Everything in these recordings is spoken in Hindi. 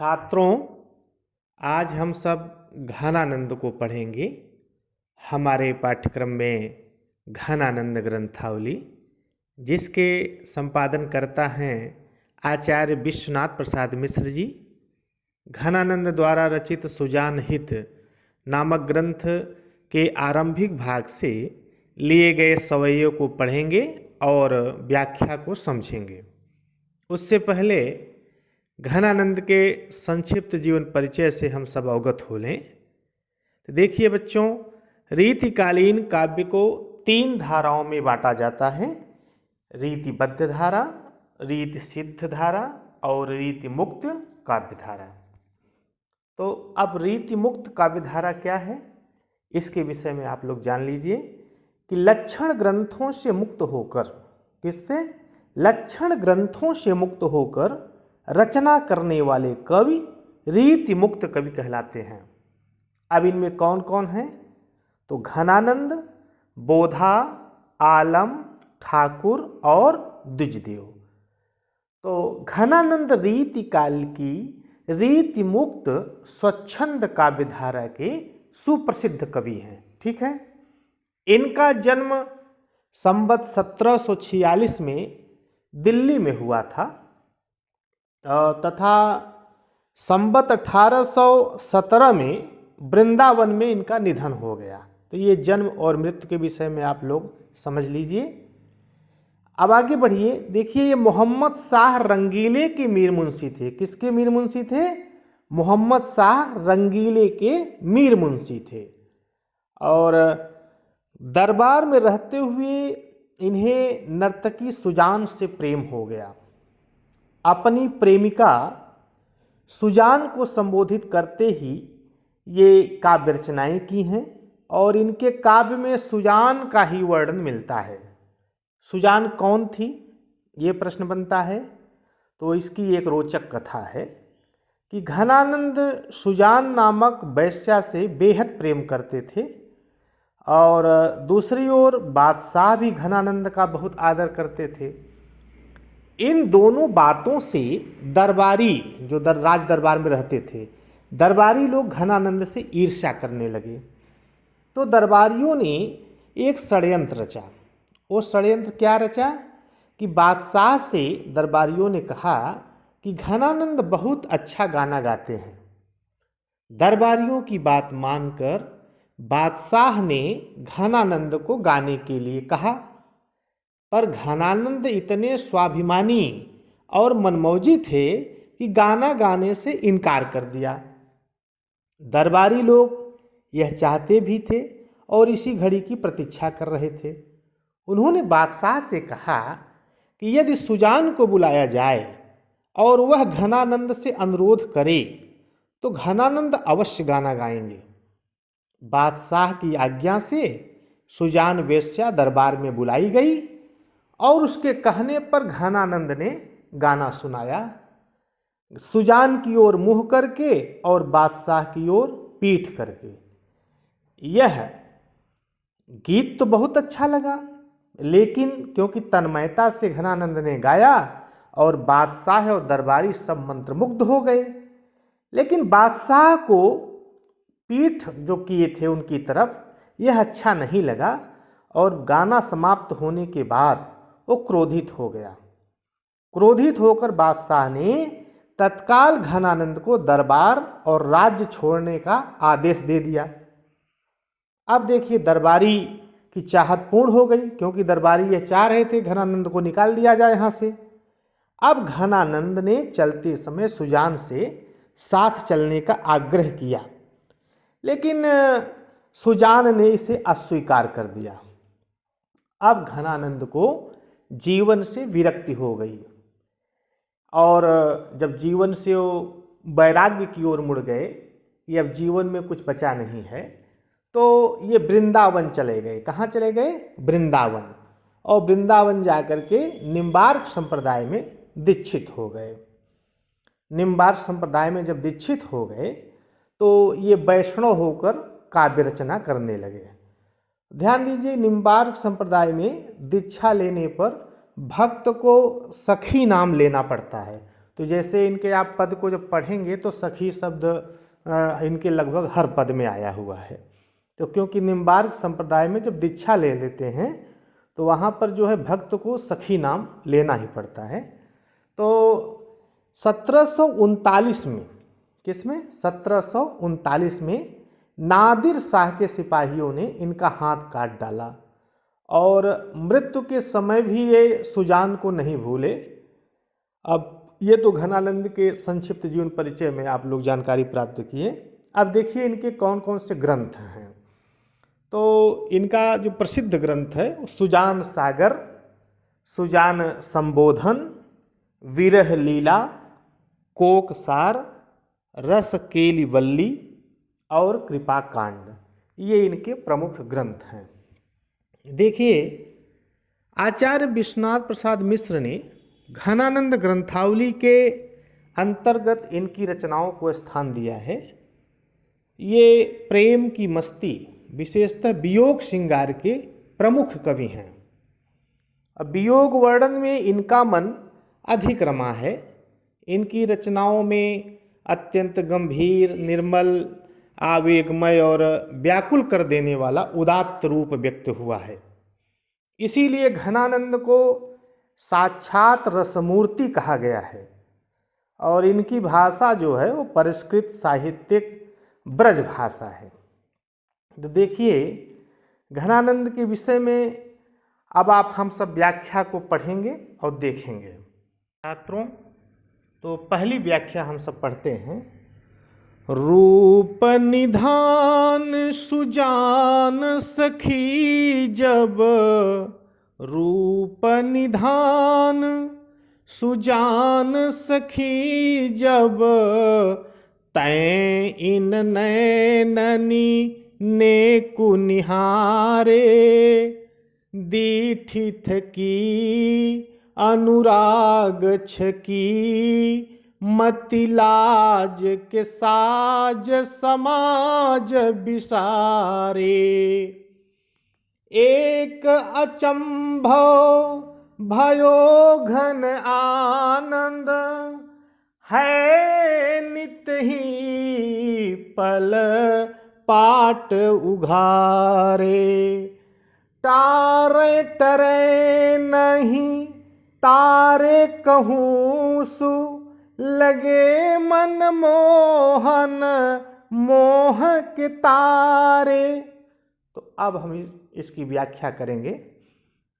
छात्रों, आज हम सब घनानंद को पढ़ेंगे। हमारे पाठ्यक्रम में घनानंद ग्रंथावली, जिसके संपादन करता हैं आचार्य विश्वनाथ प्रसाद मिश्र जी। घनानंद द्वारा रचित सुजान हित नामक ग्रंथ के आरंभिक भाग से लिए गए सवैयों को पढ़ेंगे और व्याख्या को समझेंगे। उससे पहले घनानंद के संक्षिप्त जीवन परिचय से हम सब अवगत हो लें। तो देखिए बच्चों, रीतिकालीन काव्य को 3 धाराओं में बांटा जाता है: रीतिबद्ध धारा, रीति सिद्ध धारा और रीति मुक्त काव्य धारा। तो अब रीति मुक्त काव्य धारा क्या है, इसके विषय में आप लोग जान लीजिए कि लक्षण ग्रंथों से मुक्त होकर, किससे? लक्षण ग्रंथों से मुक्त होकर रचना करने वाले कवि रीति मुक्त कवि कहलाते हैं। अब इनमें कौन कौन है? तो घनानंद, बोधा, आलम, ठाकुर और द्विजदेव। तो घनानंद रीति काल की रीति मुक्त स्वच्छंद काव्य धारा के सुप्रसिद्ध कवि हैं। ठीक है। इनका जन्म संवत 1746 में दिल्ली में हुआ था तथा संवत 1817 में वृंदावन में इनका निधन हो गया। तो ये जन्म और मृत्यु के विषय में आप लोग समझ लीजिए। अब आगे बढ़िए। देखिए, ये मोहम्मद शाह रंगीले के मीर मुंशी थे। किसके मीर मुंशी थे? मोहम्मद शाह रंगीले के मीर मुंशी थे। और दरबार में रहते हुए इन्हें नर्तकी सुजान से प्रेम हो गया। अपनी प्रेमिका सुजान को संबोधित करते ही ये काव्य रचनाएं की हैं और इनके काव्य में सुजान का ही वर्णन मिलता है। सुजान कौन थी, ये प्रश्न बनता है। तो इसकी एक रोचक कथा है कि घनानंद सुजान नामक वेश्या से बेहद प्रेम करते थे और दूसरी ओर बादशाह भी घनानंद का बहुत आदर करते थे। इन दोनों बातों से दरबारी, जो राज दरबार में रहते थे, दरबारी लोग घनानंद से ईर्ष्या करने लगे। तो दरबारियों ने एक षड्यंत्र रचा। वो षड्यंत्र क्या रचा कि बादशाह से दरबारियों ने कहा कि घनानंद बहुत अच्छा गाना गाते हैं। दरबारियों की बात मानकर बादशाह ने घनानंद को गाने के लिए कहा, पर घनानंद इतने स्वाभिमानी और मनमौजी थे कि गाना गाने से इनकार कर दिया। दरबारी लोग यह चाहते भी थे और इसी घड़ी की प्रतीक्षा कर रहे थे। उन्होंने बादशाह से कहा कि यदि सुजान को बुलाया जाए और वह घनानंद से अनुरोध करे तो घनानंद अवश्य गाना गाएंगे। बादशाह की आज्ञा से सुजान वेश्या दरबार में बुलाई गई और उसके कहने पर घनानंद ने गाना सुनाया, सुजान की ओर मुँह करके और बादशाह की ओर पीठ करके। यह गीत तो बहुत अच्छा लगा, लेकिन क्योंकि तन्मयता से घनानंद ने गाया और बादशाह और दरबारी सब मंत्रमुग्ध हो गए, लेकिन बादशाह को पीठ जो किए थे उनकी तरफ, यह अच्छा नहीं लगा और गाना समाप्त होने के बाद वो क्रोधित हो गया। क्रोधित होकर बादशाह ने तत्काल घनानंद को दरबार और राज्य छोड़ने का आदेश दे दिया। अब देखिए, दरबारी की चाहत पूर्ण हो गई, क्योंकि दरबारी यह चाह रहे थे घनानंद को निकाल दिया जाए यहाँ से। अब घनानंद ने चलते समय सुजान से साथ चलने का आग्रह किया, लेकिन सुजान ने इसे अस्वीकार कर दिया। अब घनानंद को जीवन से विरक्ति हो गई और जब जीवन से वो वैराग्य की ओर मुड़ गए, ये अब जीवन में कुछ बचा नहीं है, तो ये वृंदावन चले गए। कहाँ चले गए? वृंदावन। और वृंदावन जाकर के निम्बार्क संप्रदाय में दीक्षित हो गए। निम्बार्क संप्रदाय में जब दीक्षित हो गए तो ये वैष्णव होकर काव्य रचना करने लगे। ध्यान दीजिए, निम्बार्क संप्रदाय में दीक्षा लेने पर भक्त को सखी नाम लेना पड़ता है। तो जैसे इनके आप पद को जब पढ़ेंगे तो सखी शब्द इनके लगभग हर पद में आया हुआ है। तो क्योंकि निम्बार्क संप्रदाय में जब दीक्षा ले लेते हैं तो वहाँ पर जो है भक्त को सखी नाम लेना ही पड़ता है। तो 1739 में, किसमें, 1739 में नादिर शाह के सिपाहियों ने इनका हाथ काट डाला और मृत्यु के समय भी ये सुजान को नहीं भूले। अब ये तो घनानंद के संक्षिप्त जीवन परिचय में आप लोग जानकारी प्राप्त किए। अब देखिए इनके कौन कौन से ग्रंथ हैं। तो इनका जो प्रसिद्ध ग्रंथ है सुजान सागर, सुजान संबोधन, विरह लीला, कोकसार, रस केली वल्ली और कृपा कांड, ये इनके प्रमुख ग्रंथ हैं। देखिए आचार्य विश्वनाथ प्रसाद मिश्र ने घनानंद ग्रंथावली के अंतर्गत इनकी रचनाओं को स्थान दिया है। ये प्रेम की मस्ती, विशेषतः वियोग श्रृंगार के प्रमुख कवि हैं। अब वियोग वर्णन में इनका मन अधिक रमा है। इनकी रचनाओं में अत्यंत गंभीर, निर्मल, आवेगमय और व्याकुल कर देने वाला उदात्त रूप व्यक्त हुआ है। इसीलिए घनानंद को साक्षात रसमूर्ति कहा गया है और इनकी भाषा जो है वो परिष्कृत साहित्यिक ब्रज भाषा है। तो देखिए घनानंद के विषय में अब हम सब व्याख्या को पढ़ेंगे और देखेंगे। छात्रों, तो पहली व्याख्या हम सब पढ़ते हैं। रूप निधान सुजान सखी जब, रूप निधान सुजान सखी जब, तैं इन नैननी ने कुनिहारे, दीठी थकी अनुराग छकी, मतिलाज के साज समाज बिसारे, एक अचंभव भयो घन आनंद, है नित ही पल पाट उघारे, तारे टरे नहीं तारे कहूँ सु, लगे मन मोहन मोह के तारे। तो अब हम इसकी व्याख्या करेंगे।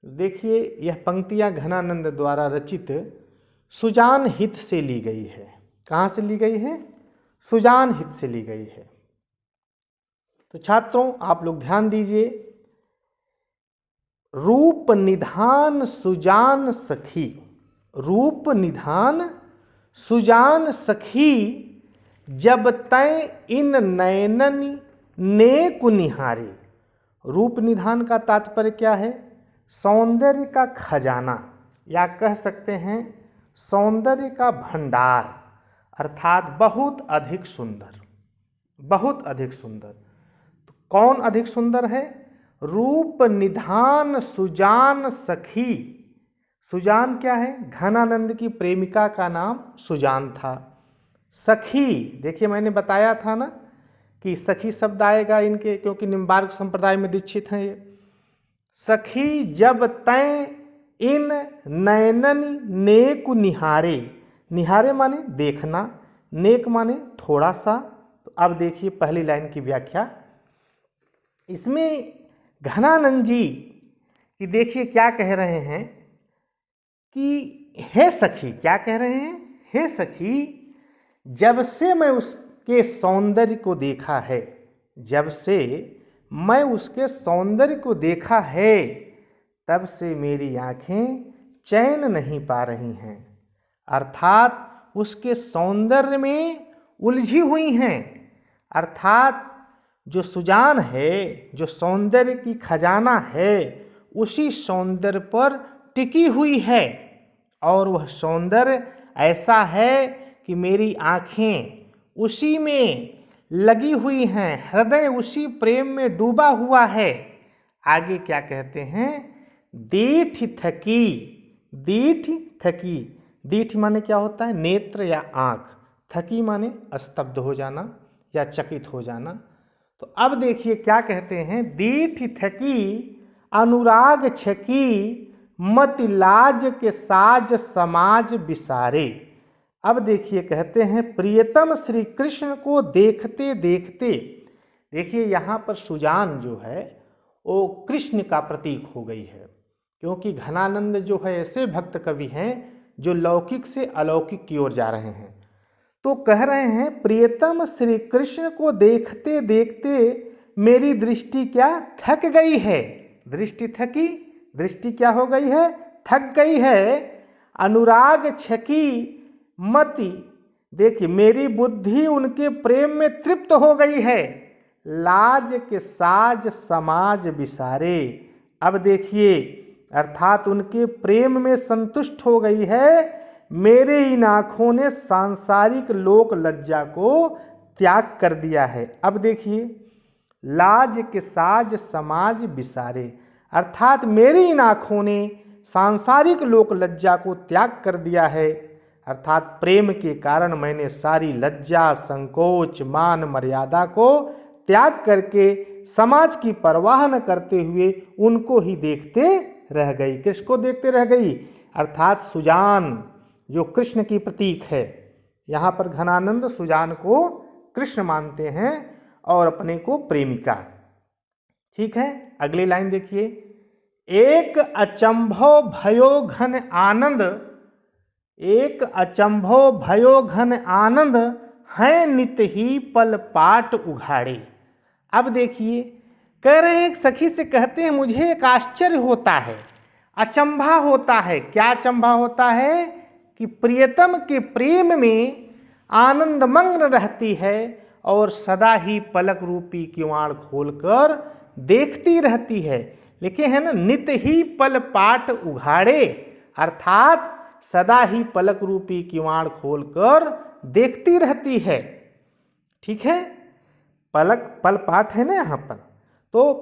देखिए यह पंक्तियाँ घनानंद द्वारा रचित सुजान हित से ली गई है। कहाँ से ली गई है? सुजान हित से ली गई है। तो छात्रों आप लोग ध्यान दीजिए। रूप निधान सुजान सखी, रूप निधान सुजान सखी, जब तय इन नयननी ने कुनिहारी। रूप निधान का तात्पर्य क्या है? सौंदर्य का खजाना, या कह सकते हैं सौंदर्य का भंडार, अर्थात बहुत अधिक सुंदर, बहुत अधिक सुंदर। तो कौन अधिक सुंदर है? रूप निधान सुजान सखी। सुजान क्या है? घनानंद की प्रेमिका का नाम सुजान था। सखी, देखिए मैंने बताया था ना कि सखी शब्द आएगा इनके, क्योंकि निम्बार्क संप्रदाय में दीक्षित हैं ये। सखी जब तय इन नयननी नेक निहारे, निहारे माने देखना, नेक माने थोड़ा सा। तो अब देखिए पहली लाइन की व्याख्या। इसमें घनानंद जी कि देखिए क्या कह रहे हैं कि हे सखी, क्या कह रहे हैं? हे सखी, जब से मैं उसके सौंदर्य को देखा है, जब से मैं उसके सौंदर्य को देखा है, तब से मेरी आँखें चैन नहीं पा रही हैं। अर्थात उसके सौंदर्य में उलझी हुई हैं। अर्थात जो सुजान है, जो सौंदर्य की खजाना है, उसी सौंदर्य पर टिकी हुई है। और वह सौंदर्य ऐसा है कि मेरी आँखें उसी में लगी हुई हैं, हृदय उसी प्रेम में डूबा हुआ है। आगे क्या कहते हैं? दीठ थकी, दीठ थकी, दीठ माने क्या होता है? नेत्र या आँख। थकी माने स्तब्ध हो जाना या चकित हो जाना। तो अब देखिए क्या कहते हैं, दीठ थकी अनुराग छकी मति लाज के साज समाज बिसारे। अब देखिए कहते हैं प्रियतम श्री कृष्ण को देखते देखते, देखिए यहाँ पर सुजान जो है वो कृष्ण का प्रतीक हो गई है, क्योंकि घनानंद जो है ऐसे भक्त कवि हैं जो लौकिक से अलौकिक की ओर जा रहे हैं। तो कह रहे हैं प्रियतम श्री कृष्ण को देखते देखते मेरी दृष्टि क्या थक गई है। दृष्टि थकी, दृष्टि क्या हो गई है? थक गई है। अनुराग छकी मति, देखिए मेरी बुद्धि उनके प्रेम में तृप्त हो गई है। लाज के साज समाज बिसारे। अब देखिए अर्थात उनके प्रेम में संतुष्ट हो गई है। मेरे इन आँखों ने सांसारिक लोक लज्जा को त्याग कर दिया है। अब देखिए लाज के साज समाज बिसारे, अर्थात मेरी इन आँखों ने सांसारिक लोक लज्जा को त्याग कर दिया है। अर्थात प्रेम के कारण मैंने सारी लज्जा संकोच मान मर्यादा को त्याग करके समाज की परवाह न करते हुए उनको ही देखते रह गई। कृष्ण को देखते रह गई, अर्थात सुजान जो कृष्ण की प्रतीक है। यहाँ पर घनानंद सुजान को कृष्ण मानते हैं और अपने को प्रेमिका। ठीक है, अगली लाइन देखिए, एक अचंभो भयो घन आनंद, एक अचंभो भयो घन आनंद है नित ही पल पाट उघाड़े। अब देखिए कह रहे हैं सखी से कहते हैं मुझे एक आश्चर्य होता है, अचंभा होता है। क्या अचंभा होता है? कि प्रियतम के प्रेम में आनंदमग्न रहती है और सदा ही पलक रूपी किवाड़ खोलकर देखती रहती है। लिखे हैं ना, नित ही पल पाट उघाड़े, अर्थात सदा ही पलक रूपी किवाड़ खोलकर देखती रहती है। ठीक है, पलक पल पाठ है ना यहाँ पर, तो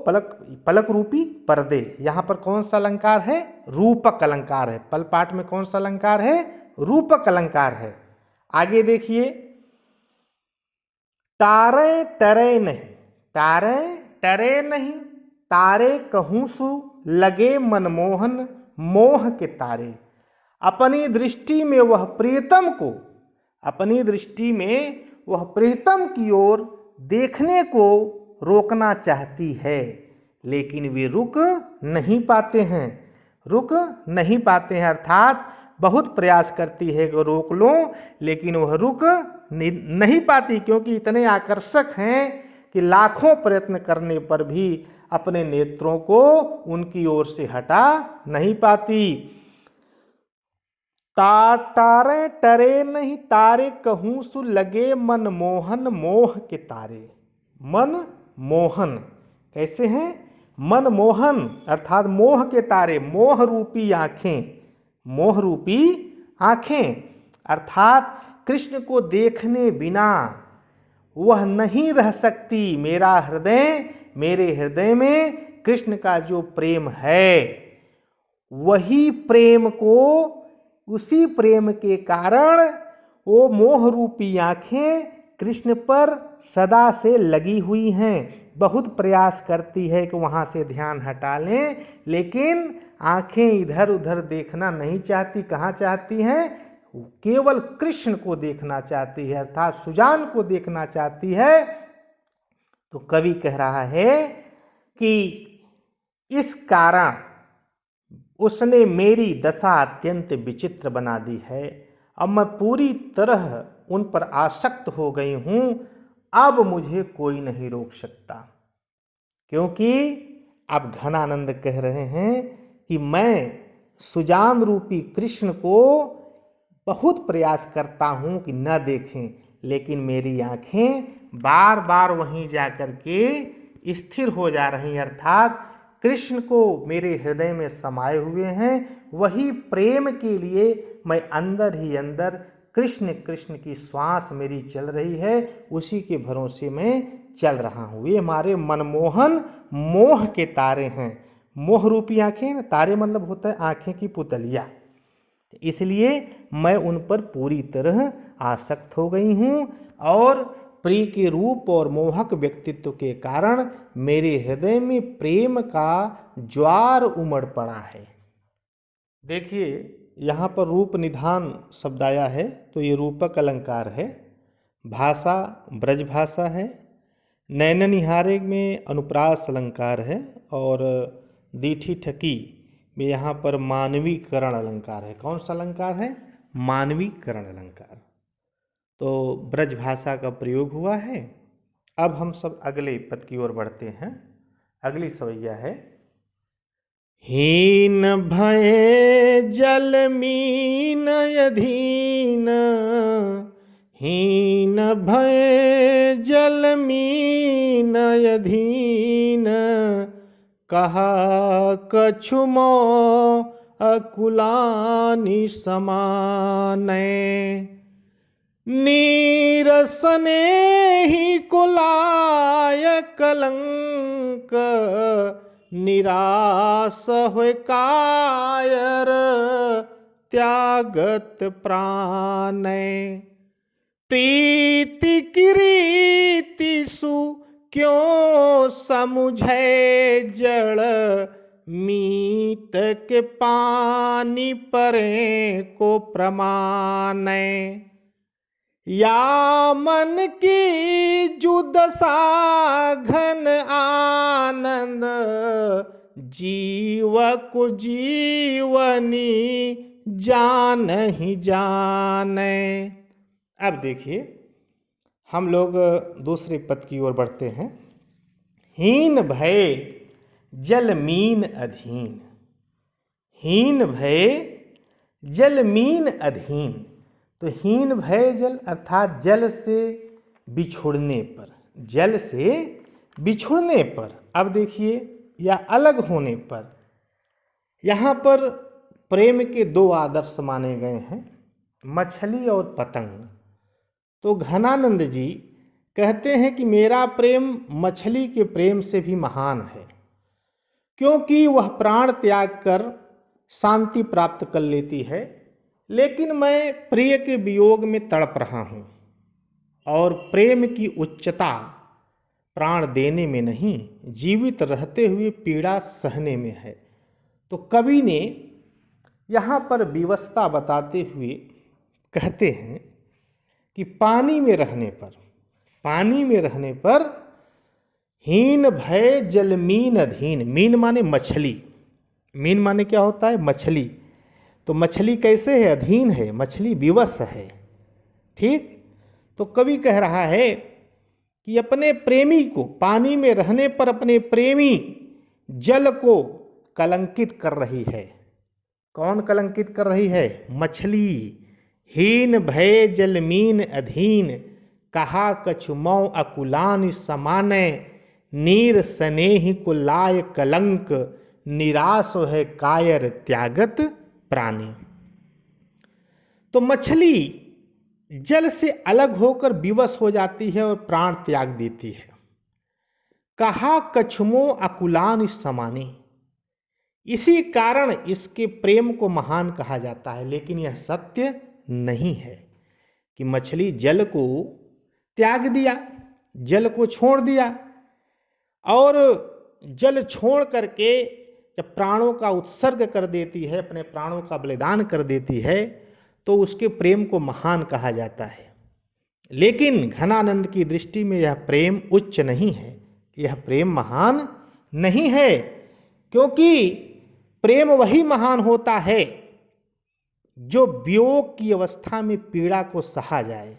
पलक रूपी पर्दे। यहाँ पर कौन सा अलंकार है? रूपक अलंकार है। पल पाठ में कौन सा अलंकार है? रूपक अलंकार है। आगे देखिए, तारे टरे नहीं, तारे टरे नहीं, तारे कहूँ सु लगे मनमोहन मोह के तारे। अपनी दृष्टि में वह प्रियतम को, अपनी दृष्टि में वह प्रियतम की ओर देखने को रोकना चाहती है, लेकिन वे रुक नहीं पाते हैं, रुक नहीं पाते हैं। अर्थात बहुत प्रयास करती है कि रोक लो, लेकिन वह रुक नहीं पाती, क्योंकि इतने आकर्षक हैं कि लाखों प्रयत्न करने पर भी अपने नेत्रों को उनकी ओर से हटा नहीं पाती। तारे टरे नहीं, तारे कहूँ सु लगे मन मोहन मोह के तारे। मन मोहन कैसे हैं? मन मोहन अर्थात मोह के तारे, मोह रूपी आँखें, मोह रूपी आँखें, अर्थात कृष्ण को देखने बिना वह नहीं रह सकती। मेरा हृदय, मेरे हृदय में कृष्ण का जो प्रेम है, वही प्रेम को, उसी प्रेम के कारण वो मोह रूपी आँखें कृष्ण पर सदा से लगी हुई हैं। बहुत प्रयास करती है कि वहाँ से ध्यान हटा लें, लेकिन आँखें इधर उधर देखना नहीं चाहती। कहाँ चाहती हैं? केवल कृष्ण को देखना चाहती है, अर्थात सुजान को देखना चाहती है। तो कवि कह रहा है कि इस कारण उसने मेरी दशा अत्यंत विचित्र बना दी है। अब मैं पूरी तरह उन पर आसक्त हो गई हूँ, अब मुझे कोई नहीं रोक सकता। क्योंकि अब घनानंद कह रहे हैं कि मैं सुजान रूपी कृष्ण को बहुत प्रयास करता हूँ कि न देखें, लेकिन मेरी आँखें बार बार वहीं जाकर के स्थिर हो जा रही हैं। अर्थात कृष्ण को मेरे हृदय में समाये हुए हैं। वही प्रेम के लिए मैं अंदर ही अंदर कृष्ण कृष्ण की श्वास मेरी चल रही है, उसी के भरोसे में चल रहा हूँ। ये हमारे मनमोहन मोह के तारे हैं। मोह रूपी आँखें, तारे मतलब होता है आँखें की पुतलिया। इसलिए मैं उन पर पूरी तरह आसक्त हो गई हूँ और प्रिय के रूप और मोहक व्यक्तित्व के कारण मेरे हृदय में प्रेम का ज्वार उमड़ पड़ा है। देखिए यहाँ पर रूप निधान शब्द आया है, तो ये रूपक अलंकार है। भाषा ब्रज भाषा है। नैननिहारे में अनुप्रास अलंकार है और दीठी ठकी में यहाँ पर मानवीकरण अलंकार है। कौन सा अलंकार है? मानवीकरण अलंकार। तो ब्रज भाषा का प्रयोग हुआ है। अब हम सब अगले पद की ओर बढ़ते हैं। अगली सवैया है, हीन भये जल मीन अधीन, हीन भये जल मीन अधीन, कहा कछु मोह अकुलानि समाने, नीरसने ही कुलाय कलंक, निराश होय कायर त्यागत प्राणे, प्रीति की रीति सु क्यों समुझे जड़, मीत के पानी परे को प्रमाणे, या मन की जुदसा घन आनंद, जीव को जीवनी जान ही जाने। अब देखिए हम लोग दूसरे पद की ओर बढ़ते हैं। हीन भय जल मीन अधीन, हीन भय जल मीन अधीन। तो हीन भय जल अर्थात जल से बिछुड़ने पर, जल से बिछुड़ने पर। अब देखिए या अलग होने पर, यहाँ पर प्रेम के दो आदर्श माने गए हैं, मछली और पतंग। तो घनानंद जी कहते हैं कि मेरा प्रेम मछली के प्रेम से भी महान है, क्योंकि वह प्राण त्याग कर शांति प्राप्त कर लेती है, लेकिन मैं प्रिय के वियोग में तड़प रहा हूँ और प्रेम की उच्चता प्राण देने में नहीं, जीवित रहते हुए पीड़ा सहने में है। तो कवि ने यहाँ पर विवशता बताते हुए कहते हैं कि पानी में रहने पर, पानी में रहने पर हीन भय जल मीन अधीन। मीन माने मछली, मीन माने क्या होता है? मछली। तो मछली कैसे है? अधीन है, मछली विवश है। ठीक। तो कवि कह रहा है कि अपने प्रेमी को, पानी में रहने पर अपने प्रेमी जल को कलंकित कर रही है। कौन कलंकित कर रही है? मछली। हीन भय जल मीन अधीन, कहा कछु मौ अकुलानि समाने, नीर स्नेहि को लाय कलंक, निराश है कायर त्यागत प्राणी। तो मछली जल से अलग होकर विवश हो जाती है और प्राण त्याग देती है। कहा कछुमो अकुलानि समाने, इसी कारण इसके प्रेम को महान कहा जाता है। लेकिन यह सत्य नहीं है कि मछली जल को त्याग दिया, जल को छोड़ दिया, और जल छोड़ करके जब प्राणों का उत्सर्ग कर देती है, अपने प्राणों का बलिदान कर देती है, तो उसके प्रेम को महान कहा जाता है। लेकिन घनानंद की दृष्टि में यह प्रेम उच्च नहीं है, यह प्रेम महान नहीं है, क्योंकि प्रेम वही महान होता है जो वियोग की अवस्था में पीड़ा को सहा जाए।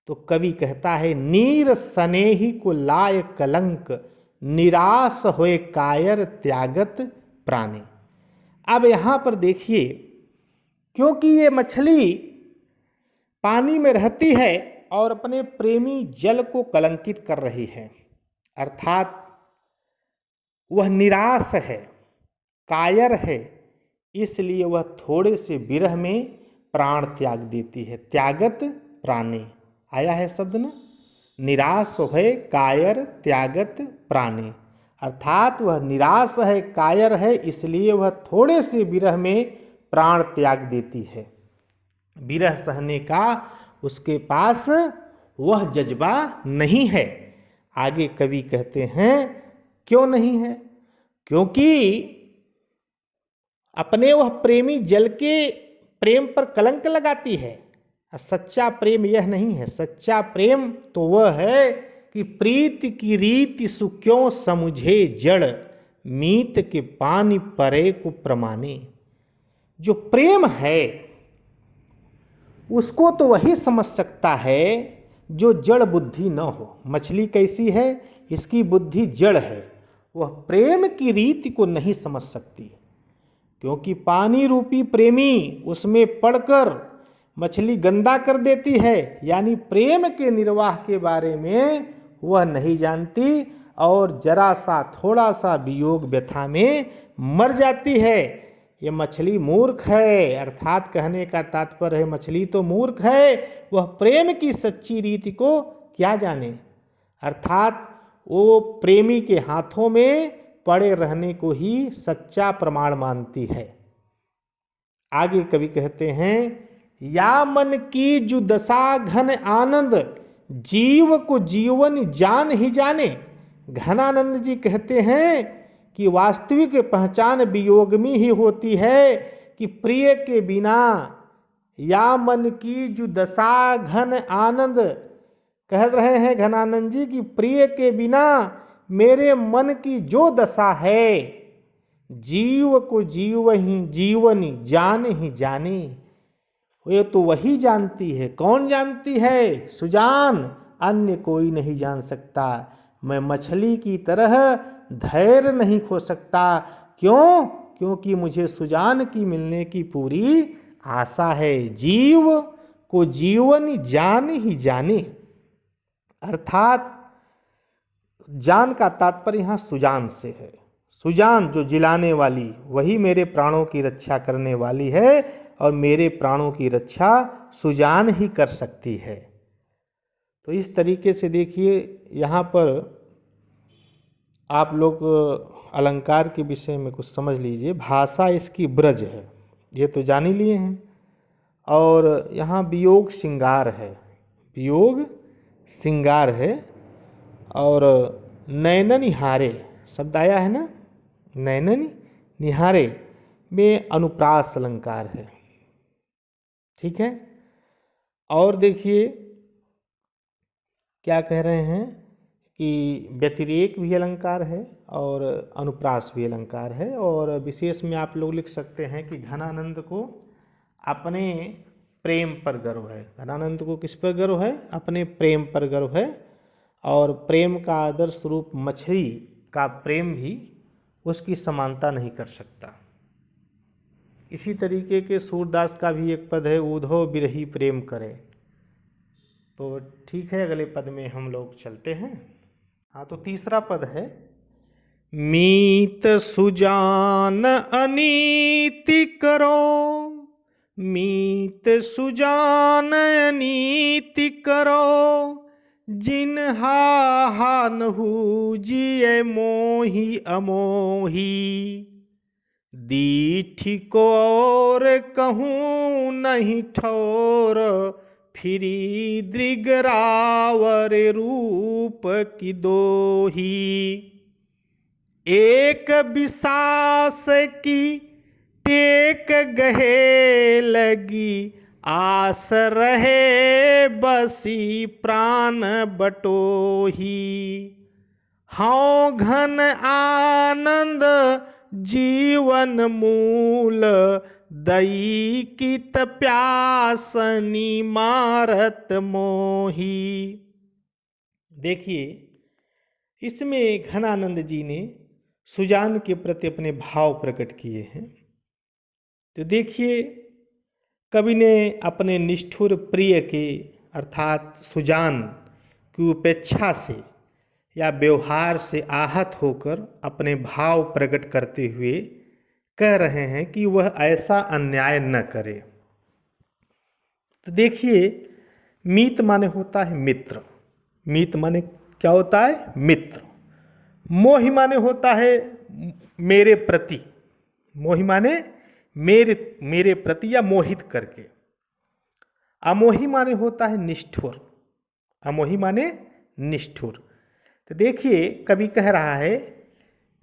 तो कवि कहता है, नीर स्नेहि को लाय कलंक, निराश होए कायर त्यागत प्राणी। अब यहाँ पर देखिए, क्योंकि ये मछली पानी में रहती है और अपने प्रेमी जल को कलंकित कर रही है, अर्थात वह निराश है, कायर है, इसलिए वह थोड़े से विरह में प्राण त्याग देती है। त्यागत प्राणी आया है शब्द ना, निराश है कायर त्यागत प्राणी, अर्थात वह निराश है, कायर है, इसलिए वह थोड़े से विरह में प्राण त्याग देती है। विरह सहने का उसके पास वह जज्बा नहीं है। आगे कवि कहते हैं क्यों नहीं है? क्योंकि अपने वह प्रेमी जल के प्रेम पर कलंक लगाती है। सच्चा प्रेम यह नहीं है। सच्चा प्रेम तो वह है कि प्रीति की रीति सु क्यों समुझे जड़, मीत के पानी परे को प्रमाणे। जो प्रेम है उसको तो वही समझ सकता है जो जड़ बुद्धि न हो। मछली कैसी है? इसकी बुद्धि जड़ है, वह प्रेम की रीति को नहीं समझ सकती। क्योंकि पानी रूपी प्रेमी उसमें पड़कर मछली गंदा कर देती है, यानी प्रेम के निर्वाह के बारे में वह नहीं जानती और जरा सा थोड़ा सा वियोग व्यथा में मर जाती है। ये मछली मूर्ख है, अर्थात कहने का तात्पर्य है मछली तो मूर्ख है, वह प्रेम की सच्ची रीति को क्या जाने। अर्थात वो प्रेमी के हाथों में पड़े रहने को ही सच्चा प्रमाण मानती है। आगे कवि कहते हैं या मन की जो दशा घन आनंद, जीव को जीवन जान ही जाने। घनानंद जी कहते हैं कि वास्तविक पहचान वियोग में ही होती है कि प्रिय के बिना, या मन की जो दशा घन आनंद, कह रहे हैं घनानंद जी कि प्रिय के बिना मेरे मन की जो दशा है, जीव को जीवन जान ही जाने। ये तो वही जानती है। कौन जानती है? सुजान, अन्य कोई नहीं जान सकता। मैं मछली की तरह धैर्य नहीं खो सकता। क्यों? क्योंकि मुझे सुजान की मिलने की पूरी आशा है। जीव को जीवन जान ही जाने, अर्थात जान का तात्पर्य यहाँ सुजान से है। सुजान जो जिलाने वाली, वही मेरे प्राणों की रक्षा करने वाली है और मेरे प्राणों की रक्षा सुजान ही कर सकती है। तो इस तरीके से देखिए, यहाँ पर आप लोग अलंकार के विषय में कुछ समझ लीजिए। भाषा इसकी ब्रज है, ये तो जान ही लिए हैं। और यहाँ वियोग श्रृंगार है, वियोग श्रृंगार है। और नैन निहारे शब्द आया है ना, नैन निहारे में अनुप्रास अलंकार है। ठीक है। और देखिए क्या कह रहे हैं कि व्यतिरेक भी अलंकार है और अनुप्रास भी अलंकार है। और विशेष में आप लोग लिख सकते हैं कि घनानंद को अपने प्रेम पर गर्व है। घनानंद को किस पर गर्व है? अपने प्रेम पर गर्व है। और प्रेम का आदर्श रूप मछली का प्रेम भी उसकी समानता नहीं कर सकता। इसी तरीके के सूरदास का भी एक पद है, ऊधो बिरही प्रेम करे। तो ठीक है, अगले पद में हम लोग चलते हैं। हाँ, तो तीसरा पद है, मीत सुजान अनीति करो, मीत सुजान अनीति करो, जिन हा नहु जिय मोहि अमोही, दीठी को और कहूँ नहीं ठोर, फिरी दृगरावर रूप की दोही। एक विसास की टेक गहे लगी, आस रहे बसी प्राण बटोही। हाँ घन आनंद जीवन मूल, दई की प्यासनी मारत मोही। देखिए, इसमें घनानंद जी ने सुजान के प्रति अपने भाव प्रकट किए हैं। तो देखिए, कवि ने अपने निष्ठुर प्रिय के अर्थात सुजान की उपेक्षा से या व्यवहार से आहत होकर अपने भाव प्रकट करते हुए कह रहे हैं कि वह ऐसा अन्याय न करे। तो देखिए, मीत माने होता है मित्र। मीत माने क्या होता है? मित्र। मोहि माने होता है मेरे प्रति। मोहि माने मेरे प्रति या मोहित करके। अमोही माने होता है निष्ठुर, अमोही माने निष्ठुर। तो देखिए कवि कह रहा है,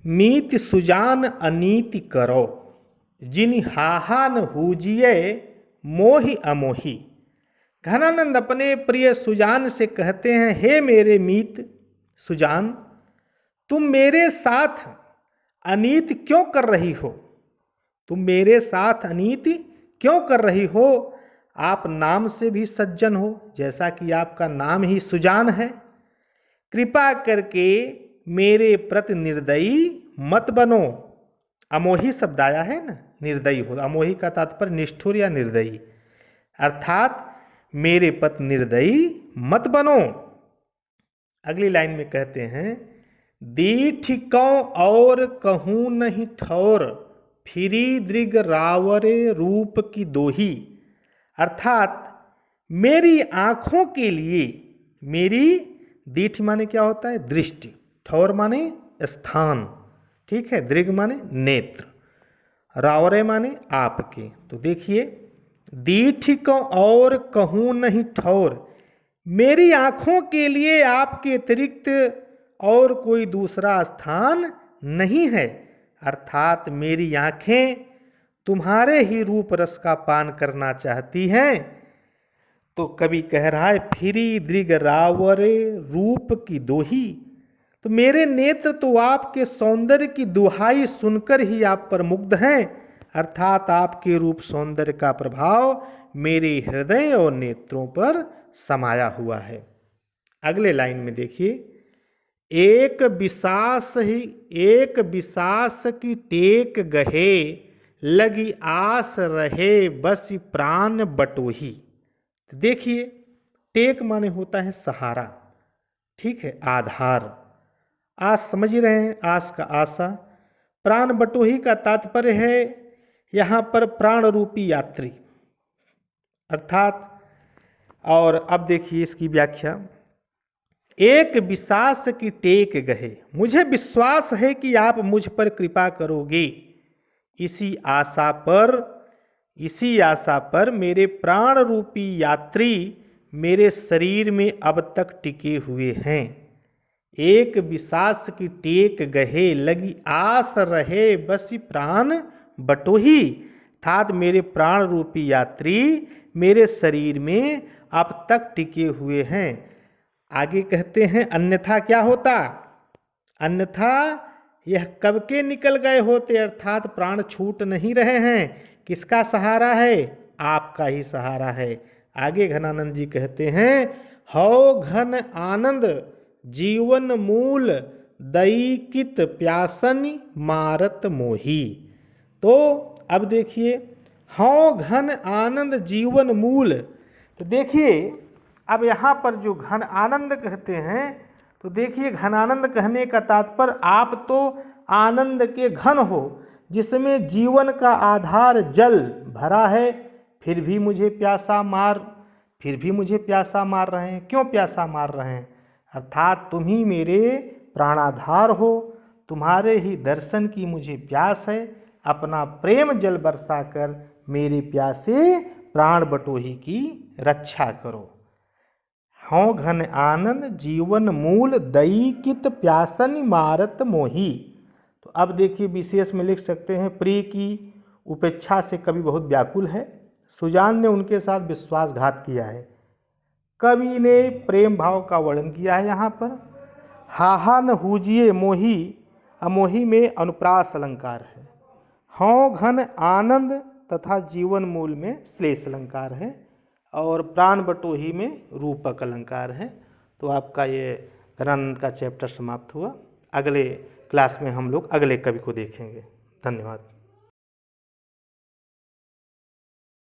मीति सुजान अनीति करो, जिन हाहा न हूजिए मोहि अमोही। घनानंद अपने प्रिय सुजान से कहते हैं, हे मेरे मीत सुजान, तुम मेरे साथ अनीति क्यों कर रही हो? तुम मेरे साथ अनीति क्यों कर रही हो? आप नाम से भी सज्जन हो, जैसा कि आपका नाम ही सुजान है। कृपा करके मेरे प्रति निर्दयी मत बनो। अमोही शब्द आया है ना, निर्दयी हो। अमोही का तात्पर्य निष्ठुर या निर्दयी, अर्थात मेरे प्रति निर्दयी मत बनो। अगली लाइन में कहते हैं, दीठ कौं और कहूँ नहीं ठौर, फिरी दृग रावरे रूप की दोही। अर्थात मेरी आँखों के लिए, मेरी दीठ माने क्या होता है? दृष्टि, ठौर माने स्थान, ठीक है, दृग माने नेत्र, रावरे माने आपके। तो देखिए, दीठ को और कहूँ नहीं ठौर, मेरी आँखों के लिए आपके अतिरिक्त और कोई दूसरा स्थान नहीं है। अर्थात मेरी आँखें तुम्हारे ही रूप रस का पान करना चाहती हैं। तो कवि कह रहा है, फिरी दृग रावरे रूप की दोही। तो मेरे नेत्र तो आपके सौंदर्य की दुहाई सुनकर ही आप पर मुग्ध हैं। अर्थात आपके रूप सौंदर्य का प्रभाव मेरे हृदय और नेत्रों पर समाया हुआ है। अगले लाइन में देखिए, एक विसास की टेक गहे, लगी आस रहे बस प्राण बटोही। देखिए, टेक माने होता है सहारा, ठीक है, आधार। आस समझ ही रहे हैं, आस का आशा। प्राण बटोही का तात्पर्य है यहाँ पर प्राण रूपी यात्री, अर्थात। और अब देखिए इसकी व्याख्या, एक विश्वास की टेक गहे, मुझे विश्वास है कि आप मुझ पर कृपा करोगे। इसी आशा पर मेरे प्राण रूपी यात्री मेरे शरीर में अब तक टिके हुए हैं। एक विश्वास की टेक गहे, लगी आस रहे बस प्राण बटोही। अर्थात मेरे प्राण रूपी यात्री मेरे शरीर में अब तक टिके हुए हैं। आगे कहते हैं, अन्यथा क्या होता? अन्यथा यह कब के निकल गए होते, अर्थात प्राण छूट नहीं रहे हैं। किसका सहारा है? आपका ही सहारा है। आगे घनानंद जी कहते हैं, हौ घन आनंद जीवन मूल, दई कित प्यासन मारत मोही। तो अब देखिए, हौ घन आनंद जीवन मूल। तो देखिए अब यहाँ पर जो घन आनंद कहते हैं, तो देखिए घनानंद कहने का तात्पर्य आप तो आनंद के घन हो, जिसमें जीवन का आधार जल भरा है, फिर भी मुझे प्यासा मार रहे हैं। क्यों प्यासा मार रहे हैं? अर्थात तुम ही मेरे प्राणाधार हो, तुम्हारे ही दर्शन की मुझे प्यास है। अपना प्रेम जल बरसाकर मेरे प्यासे प्राण बटोही की रक्षा करो। हौ घन आनंद जीवन मूल, दई कित प्यासन मारत मोही। तो अब देखिए विशेष में लिख सकते हैं, प्रिय की उपेक्षा से कवि बहुत व्याकुल है। सुजान ने उनके साथ विश्वासघात किया है। कवि ने प्रेम भाव का वर्णन किया है यहाँ पर। हाहा न हूजिए मोही, अमोही में अनुप्रास अलंकार है। हौ घन आनंद तथा जीवन मूल में श्लेष अलंकार है, और प्राण बटोही में रूपक अलंकार है। तो आपका ये घनानंद का चैप्टर समाप्त हुआ। अगले क्लास में हम लोग अगले कवि को देखेंगे। धन्यवाद।